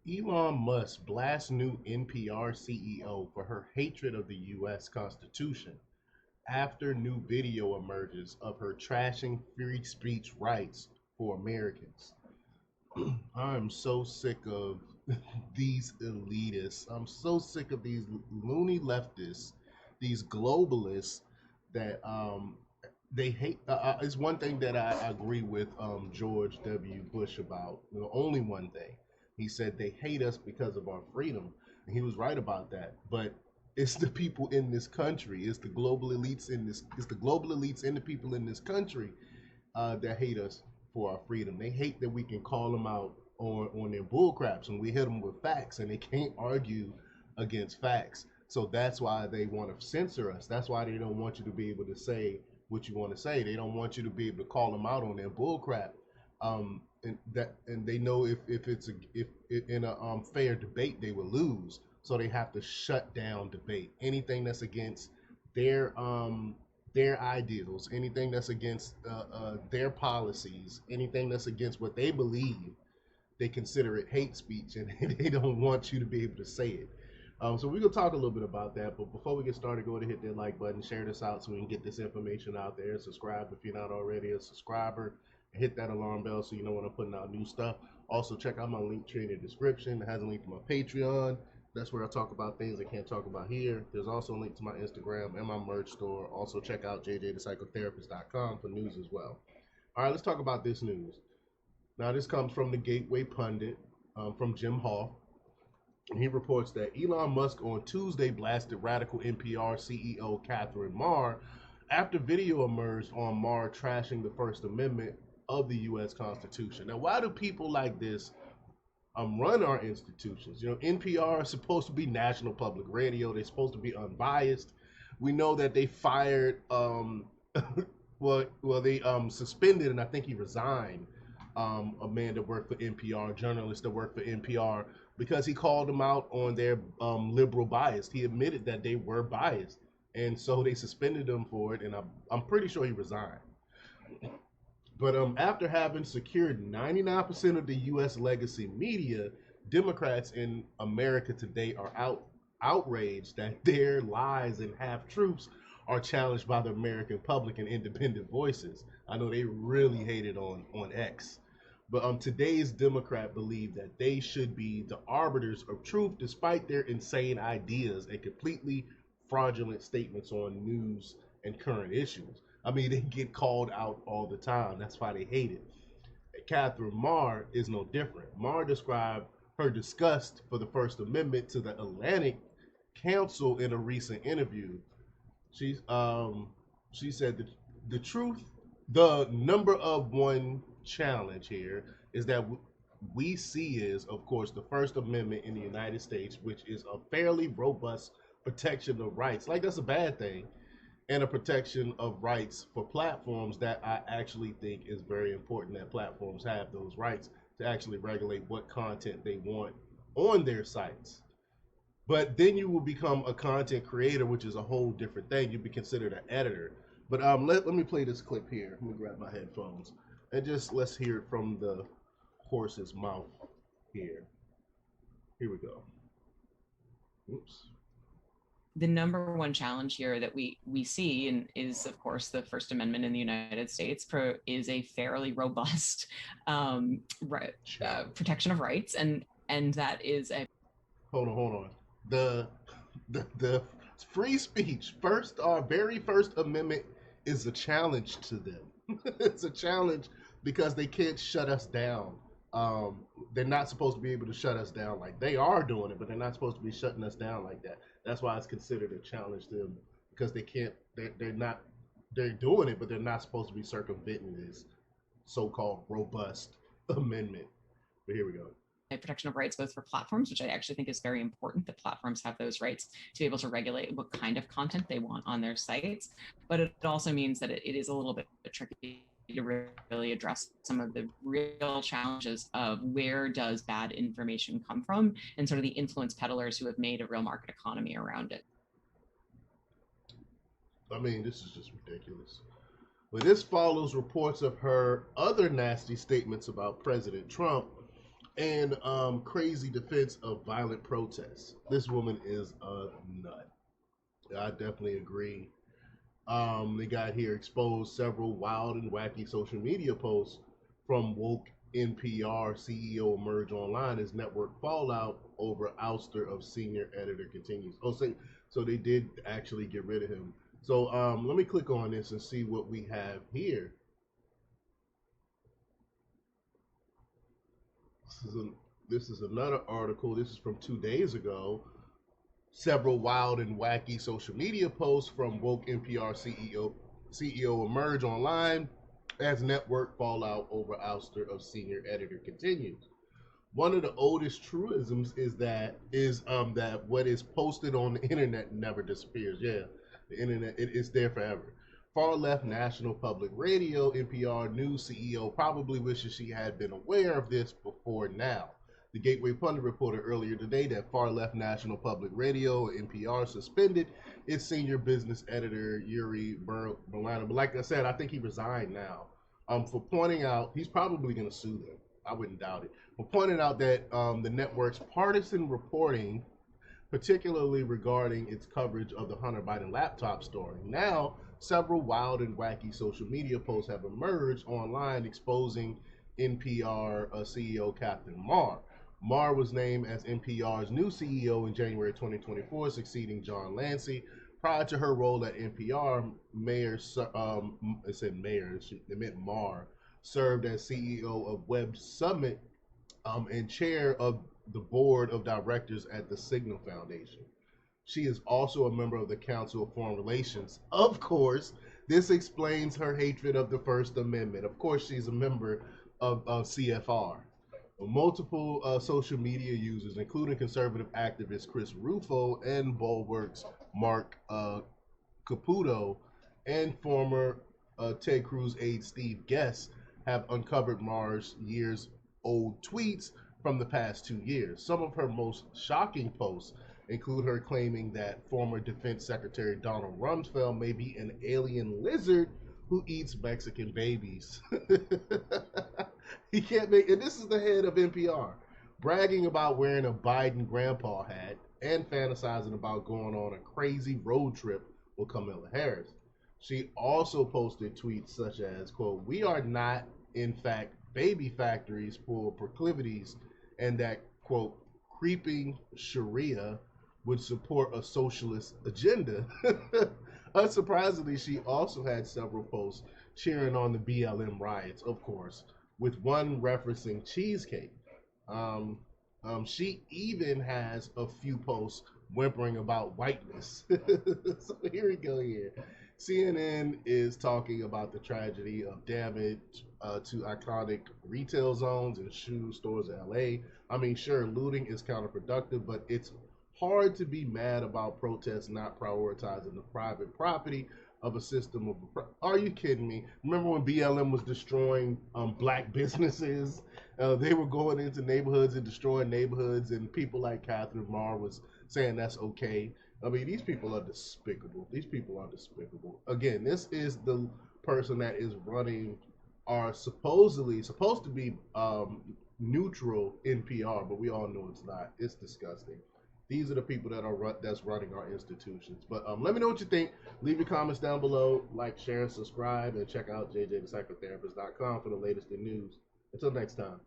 Elon Musk blasts new NPR CEO for her hatred of the U.S. Constitution after new video emerges of her trashing free speech rights for Americans. I'm so sick of these elitists. I'm so sick of these loony leftists, these globalists that they hate. It's one thing that I agree with George W. Bush about. Only one thing. He said they hate us because of our freedom, and he was right about that. But it's the people in this country. It's the global elites in this. It's the global elites and the people in this country that hate us for our freedom. They hate that we can call them out on their bull craps and we hit them with facts and they can't argue against facts. So that's why they want to censor us. That's why they don't want you to be able to say what you want to say. They don't want you to be able to call them out on their bull crap. And they know if it's if in a fair debate they will lose, so they have to shut down debate. Anything that's against their um their ideals, anything that's against their policies, anything that's against what they believe, they consider it hate speech, and they don't want you to be able to say it. So we're gonna talk a little bit about that, but before we get started, go ahead and hit that like button, share this out so we can get this information out there. Subscribe if you're not already a subscriber. Hit that alarm bell so you know when I'm putting out new stuff. Also, check out my link tree in the description. It has a link to my Patreon. That's where I talk about things I can't talk about here. There's also a link to my Instagram and my merch store. Also, check out jjthepsychotherapist.com for news as well. All right, let's talk about this news. Now, this comes from the Gateway Pundit from Jim Hall. And he reports that Elon Musk on Tuesday blasted radical NPR CEO Catherine Marr after video emerged on Marr trashing the First Amendment of the U.S. Constitution. Now, why do people like this run our institutions? NPR is supposed to be national public radio. They're supposed to be unbiased. We know that they fired, they suspended, and I think he resigned, a man that worked for NPR, a journalist that worked for NPR, because he called them out on their liberal bias. He admitted that they were biased, and so they suspended him for it. And I'm pretty sure he resigned. But after having secured 99% of the U.S. legacy media, Democrats in America today are outraged that their lies and half truths are challenged by the American public and independent voices. I know they really hate it on X. But today's Democrat believe that they should be the arbiters of truth despite their insane ideas and completely fraudulent statements on news and current issues. I mean, they get called out all the time. That's why they hate it. Catherine Marr is no different. Marr described her disgust for the First Amendment to the Atlantic Council in a recent interview. She said that the truth, the number of one challenge here is that we see is, of course, the First Amendment in the United States, which is a fairly robust protection of rights. Like, that's a bad thing, and a protection of rights for platforms that I actually think is very important, that platforms have those rights to actually regulate what content they want on their sites. But then you will become a content creator, which is a whole different thing. You'll be considered an editor. But let me play this clip here. Let me grab my headphones and just let's hear it from the horse's mouth here. Here we go. Oops. The number one challenge here that we see and is, of course, the First Amendment in the United States is a fairly robust protection of rights, and that is a hold on. The free speech first, our very First Amendment is a challenge to them. It's a challenge because they can't shut us down. They're not supposed to be able to shut us down like they are doing it, but they're not supposed to be shutting us down like that. That's why it's considered a challenge to them, because they can't. They're doing it, but they're not supposed to be circumventing this so-called robust amendment. But here we go. Protection of rights both for platforms, which I actually think is very important, that platforms have those rights to be able to regulate what kind of content they want on their sites. But it also means that it is a little bit tricky to really address some of the real challenges of where does bad information come from, and sort of the influence peddlers who have made a real market economy around it. I mean, this is just ridiculous. But this follows reports of her other nasty statements about President Trump, and crazy defense of violent protests. This woman is a nut. I definitely agree. They got here exposed several wild and wacky social media posts from woke NPR CEO emerge online as network fallout over ouster of senior editor continues. So they did actually get rid of him. So let me click on this and see what we have here. This is, a, this is another article. This is from 2 days ago. Several wild and wacky social media posts from woke NPR CEO emerge online as network fallout over ouster of senior editor continues. One of the oldest truisms is that what is posted on the internet never disappears. Yeah, the internet it's there forever. Far left National Public Radio NPR news CEO probably wishes she had been aware of this before now. The Gateway Pundit reported earlier today that far left National Public Radio NPR suspended its senior business editor Yuri Berliner. But like I said, I think he resigned now. For pointing out, he's probably going to sue them. I wouldn't doubt it. But pointing out that the network's partisan reporting, particularly regarding its coverage of the Hunter Biden laptop story. Now, several wild and wacky social media posts have emerged online exposing NPR CEO Captain Marr. Marr was named as NPR's new CEO in January 2024, succeeding John Lancey. Prior to her role at NPR, it said Mayor, it meant Marr, served as CEO of Web Summit and chair of the board of directors at the Signal Foundation. She is also a member of the Council of Foreign Relations. Of course, this explains her hatred of the First Amendment. Of course, she's a member of CFR. Multiple social media users, including conservative activist Chris Rufo and Bulwark's Mark Caputo, and former Ted Cruz aide Steve Guest have uncovered Marr's years old tweets from the past 2 years. Some of her most shocking posts include her claiming that former Defense Secretary Donald Rumsfeld may be an alien lizard who eats Mexican babies. He can't make, and this is the head of NPR, bragging about wearing a Biden grandpa hat and fantasizing about going on a crazy road trip with Kamala Harris. She also posted tweets such as, quote, "We are not, in fact, baby factories for proclivities," and that, quote, "creeping Sharia would support a socialist agenda." Unsurprisingly, she also had several posts cheering on the BLM riots, of course, with one referencing cheesecake. Um, she even has a few posts whimpering about whiteness. So here we go here. CNN is talking about the tragedy of damage to iconic retail zones and shoe stores in LA. I mean, sure, looting is counterproductive, but it's hard to be mad about protests not prioritizing the private property of a system of. Are you kidding me? Remember when BLM was destroying black businesses? They were going into neighborhoods and destroying neighborhoods, and people like Catherine Marr was saying that's okay. I mean, these people are despicable. These people are despicable. Again, this is the person that is running are supposedly supposed to be neutral NPR, but we all know it's not. It's disgusting. These are the people that's running our institutions. But let me know what you think. Leave your comments down below. Like, share, and subscribe, and check out jjthepsychotherapist.com for the latest in news. Until next time.